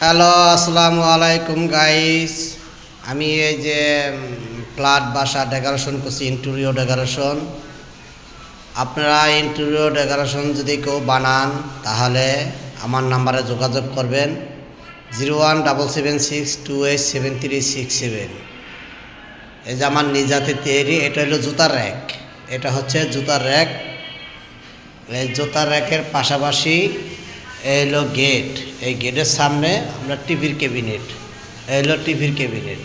Hello, আসসালামু আলাইকুম guys. আমি এই যে ফ্ল্যাট বাসা ডেকোরেশন করছি, ইন্টেরিয়র ডেকোরেশন। আপনারা ইন্টেরিয়র ডেকোরেশন যদি কেউ বানান তাহলে আমার নাম্বারে যোগাযোগ করবেন 0177628737। এই যে আমার নিজ হাতে তৈরি, এটা হলো জুতার র্যাক। এটা হচ্ছে জুতার র্যাক। এই জুতার র্যাকের পাশাপাশি এই হলো গেট। এই গেটের সামনে আমরা টিভির ক্যাবিনেট। এই হলো টিভির ক্যাবিনেট।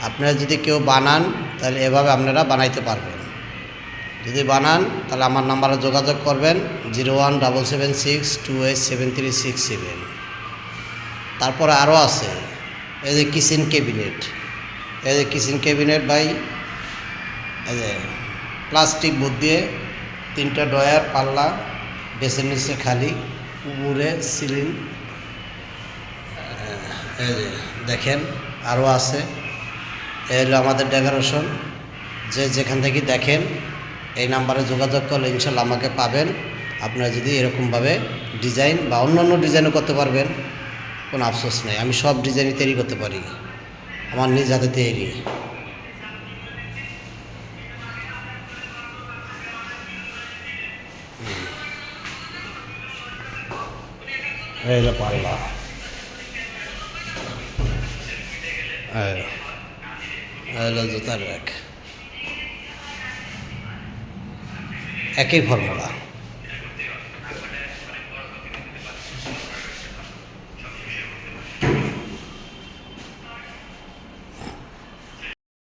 আপনারা যদি কেউ বানান তাহলে এভাবে আপনারা বানাইতে পারবেন। যদি বানান তাহলে আমার নাম্বারে যোগাযোগ করবেন 0177628737। তারপরে আরও আছে এই যে কিচেন ক্যাবিনেট। এই যে কিচেন ক্যাবিনেট ভাই, এই যে প্লাস্টিক বোর্ড দিয়ে 3টা ডয়ার, পাল্লা, বেসের নিচে খালি, উপরে সিলিং। এই যে দেখেন আরও আছে। এই হলো আমাদের ডেকোরেশন। যে যেখান থেকে দেখেন এই নাম্বারে যোগাযোগ করলে ইনশাল্লাহ আমাকে পাবেন। আপনারা যদি এরকমভাবে ডিজাইন বা অন্যান্য ডিজাইনও করতে পারবেন, কোনো আফসোস নেই। আমি সব ডিজাইনই তৈরি করতে পারি, আমার নিজ হাতে তৈরি। এই হলো পাল্লা, এই হলো জুতার র্যাক। একই ফর্মুলা।